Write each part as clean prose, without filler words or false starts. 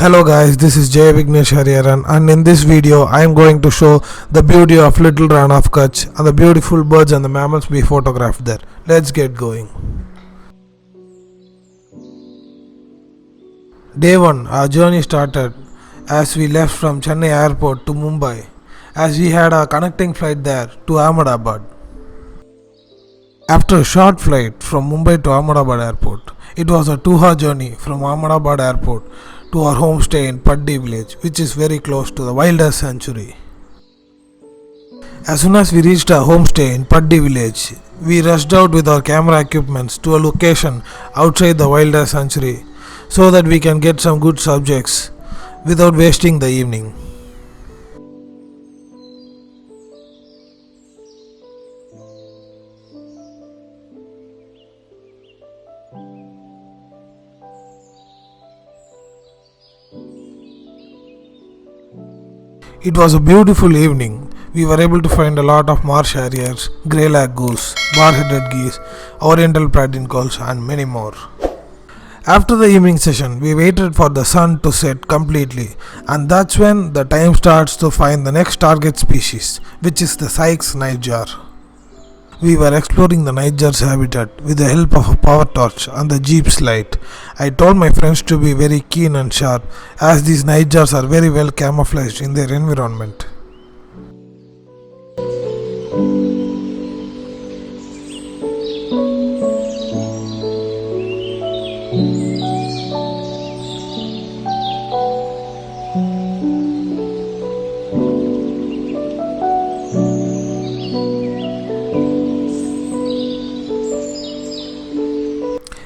Hello guys, this is Jay Vignesh Hariharan, and in this video I am going to show the beauty of Little Rann of Kutch and the beautiful birds and the mammals we photographed there. Let's get going. Day 1, our journey started as we left from Chennai airport to Mumbai, as we had a connecting flight there to Ahmedabad. After a short flight from Mumbai to Ahmedabad airport, it was a 2-hour journey from Ahmedabad airport to our homestay in Paddi village, which is very close to the wildlife sanctuary. As soon as we reached our homestay in Paddi village, we rushed out with our camera equipments to a location outside the wildlife sanctuary so that we can get some good subjects without wasting the evening. It was a beautiful evening. We were able to find a lot of marsh harriers, grey lag goose, bar-headed geese, oriental pradincoles and many more. After the evening session, we waited for the sun to set completely, and that's when the time starts to find the next target species, which is the Sykes nightjar. We were exploring the nightjar's habitat with the help of a power torch and the jeep's light. I told my friends to be very keen and sharp, as these nightjars are very well camouflaged in their environment.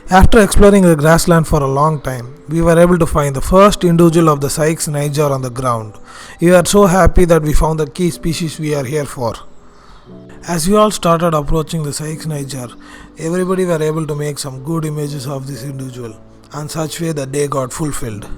After exploring the grassland for a long time, we were able to find the first individual of the Sykes nightjar on the ground. We are so happy that we found the key species we are here for. As we all started approaching the Sykes nightjar, everybody were able to make some good images of this individual, and such way the day got fulfilled.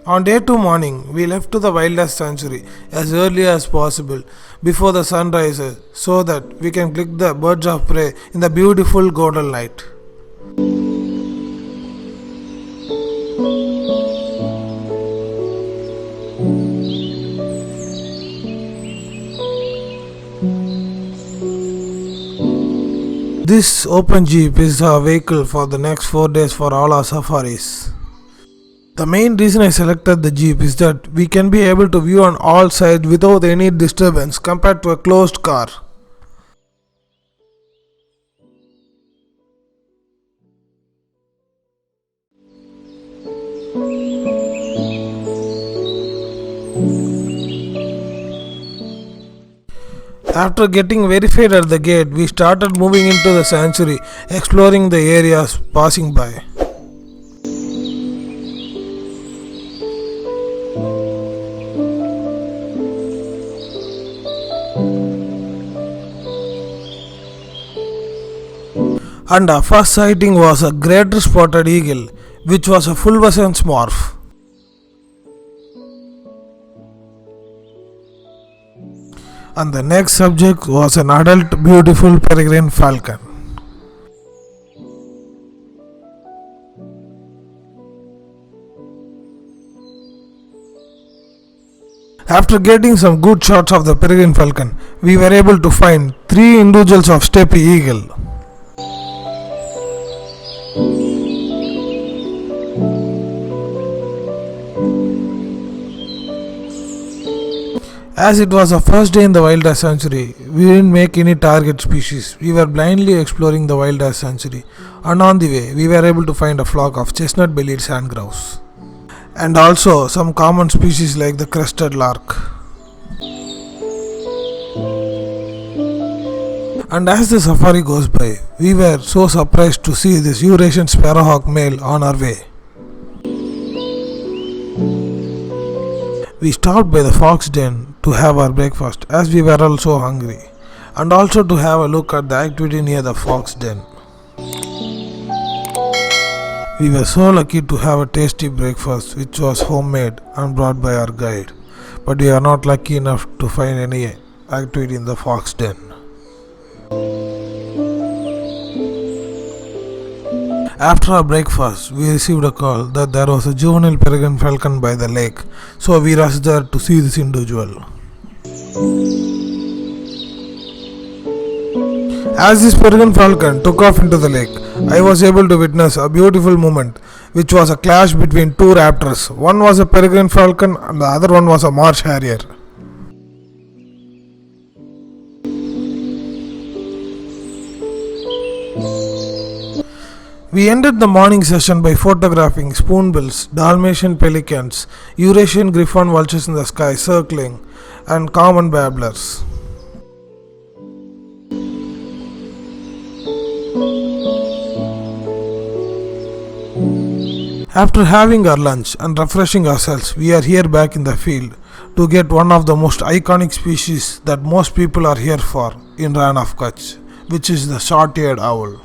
On day 2 morning, we left to the wildlife sanctuary as early as possible before the sun rises so that we can click the birds of prey in the beautiful golden light. This open jeep is our vehicle for the next 4 days for all our safaris. The main reason I selected the jeep is that we can be able to view on all sides without any disturbance compared to a closed car. After getting verified at the gate, we started moving into the sanctuary, exploring the areas passing by. And our first sighting was a greater spotted eagle, which was a fulvescent morph. And the next subject was an adult beautiful peregrine falcon. After getting some good shots of the peregrine falcon, we were able to find 3 individuals of steppe eagle. As it was our first day in the wildlife sanctuary, we didn't make any target species. We were blindly exploring the wildlife sanctuary, and on the way we were able to find a flock of chestnut-bellied sand grouse and also some common species like the crested lark. And as the safari goes by, we were so surprised to see this Eurasian sparrowhawk male on our way. We stopped by the fox den to have our breakfast as we were also hungry, and also to have a look at the activity near the fox den. We were so lucky to have a tasty breakfast which was homemade and brought by our guide, but we are not lucky enough to find any activity in the fox den. After our breakfast, we received a call that there was a juvenile peregrine falcon by the lake, so we rushed there to see this individual. As this peregrine falcon took off into the lake, I was able to witness a beautiful moment, which was a clash between two raptors. One was a peregrine falcon and the other one was a marsh harrier. We ended the morning session by photographing spoonbills, Dalmatian pelicans, Eurasian griffon vultures in the sky circling, and common babblers. After having our lunch and refreshing ourselves, we are here back in the field to get one of the most iconic species that most people are here for in Rann of Kutch, which is the short-eared owl.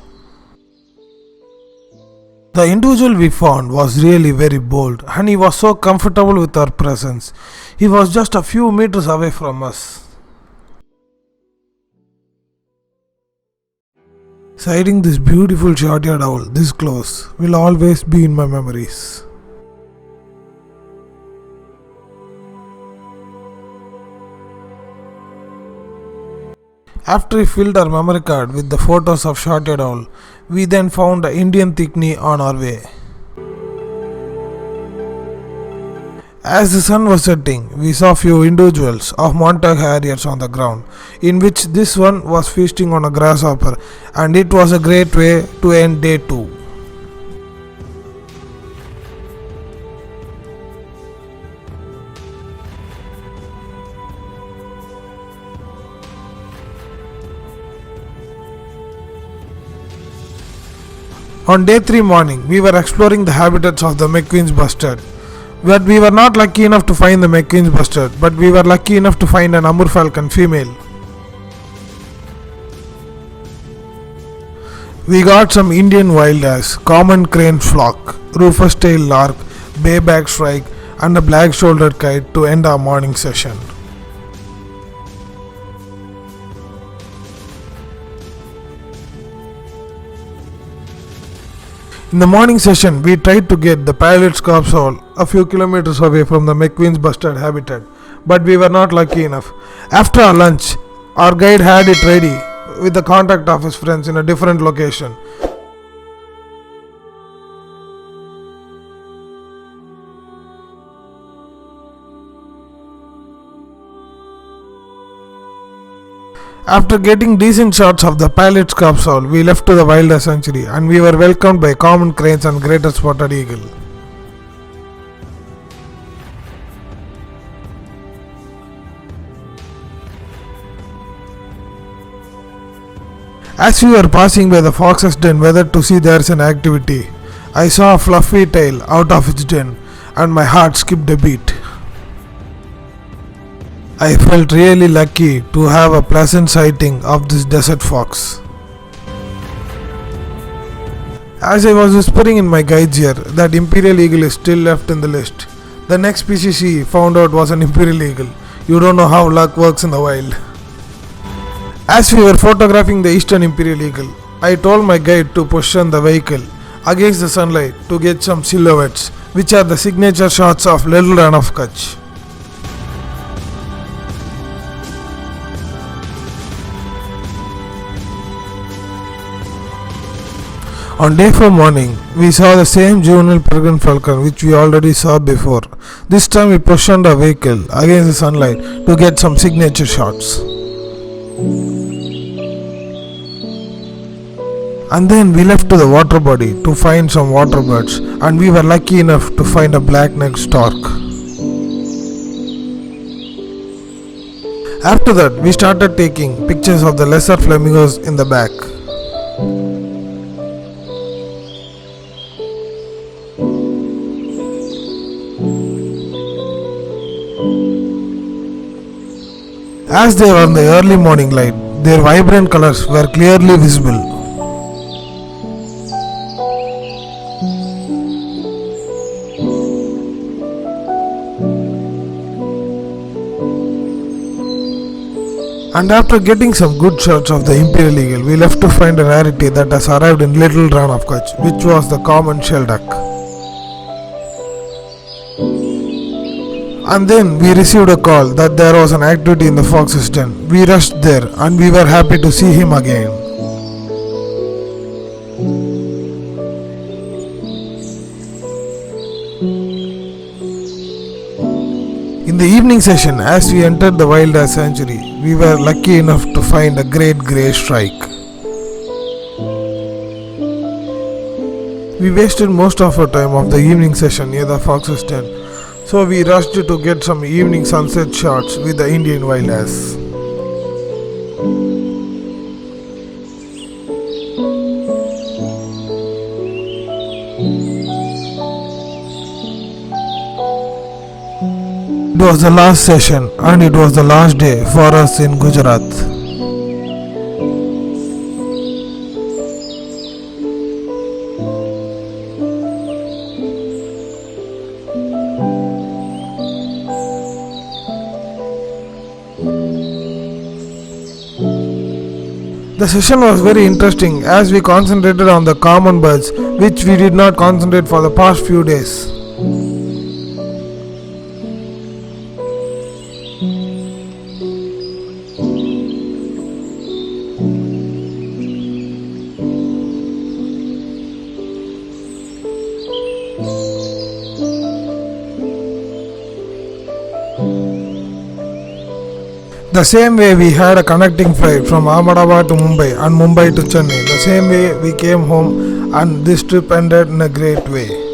The individual we found was really very bold and he was so comfortable with our presence. He was just a few meters away from us. Sighting this beautiful short-eared owl this close will always be in my memories. After we filled our memory card with the photos of short-eared owl, we then found an Indian thickney on our way. As the sun was setting, we saw few individuals of Montag harriers on the ground, in which this one was feasting on a grasshopper, and it was a great way to end day 2. On day 3 morning, we were exploring the habitats of the McQueen's bustard. But we were not lucky enough to find the McQueen's bustard, but we were lucky enough to find an Amur falcon female. We got some Indian wild ass, common crane flock, rufous-tailed lark, bayback shrike, and a black-shouldered kite to end our morning session. In the morning session, we tried to get the pilot's corpse owl a few kilometers away from the McQueen's bustard habitat, but we were not lucky enough. After our lunch, our guide had it ready with the contact of his friends in a different location. After getting decent shots of the pilot's corpse owl, we left to the wildlife sanctuary and we were welcomed by common cranes and greater spotted eagle. As we were passing by the fox's den whether to see there is an activity, I saw a fluffy tail out of its den and my heart skipped a beat. I felt really lucky to have a pleasant sighting of this desert fox. As I was whispering in my guide's ear that imperial eagle is still left in the list, the next species he found out was an imperial eagle. You don't know how luck works in the wild. As we were photographing the eastern imperial eagle, I told my guide to position the vehicle against the sunlight to get some silhouettes, which are the signature shots of Little Rann of Kutch. On day 4 morning, we saw the same juvenile peregrine falcon which we already saw before. This time we positioned our vehicle against the sunlight to get some signature shots. And then we left to the water body to find some water birds, and we were lucky enough to find a black-necked stork. After that, we started taking pictures of the lesser flamingos in the back. As they were in the early morning light, their vibrant colors were clearly visible. And after getting some good shots of the Imperial Eagle, we left to find a rarity that has arrived in Little Rann of Kutch, which was the common shell duck. And then we received a call that there was an activity in the fox's den. We rushed there and we were happy to see him again. In the evening session, as we entered the wildlife sanctuary, we were lucky enough to find a great grey shrike. We wasted most of our time of the evening session near the fox's den, so we rushed to get some evening sunset shots with the Indian wild ass. It was the last session and it was the last day for us in Gujarat. The session was very interesting as we concentrated on the common birds which we did not concentrate for the past few days. The same way we had a connecting flight from Ahmedabad to Mumbai and Mumbai to Chennai. The same way we came home and this trip ended in a great way.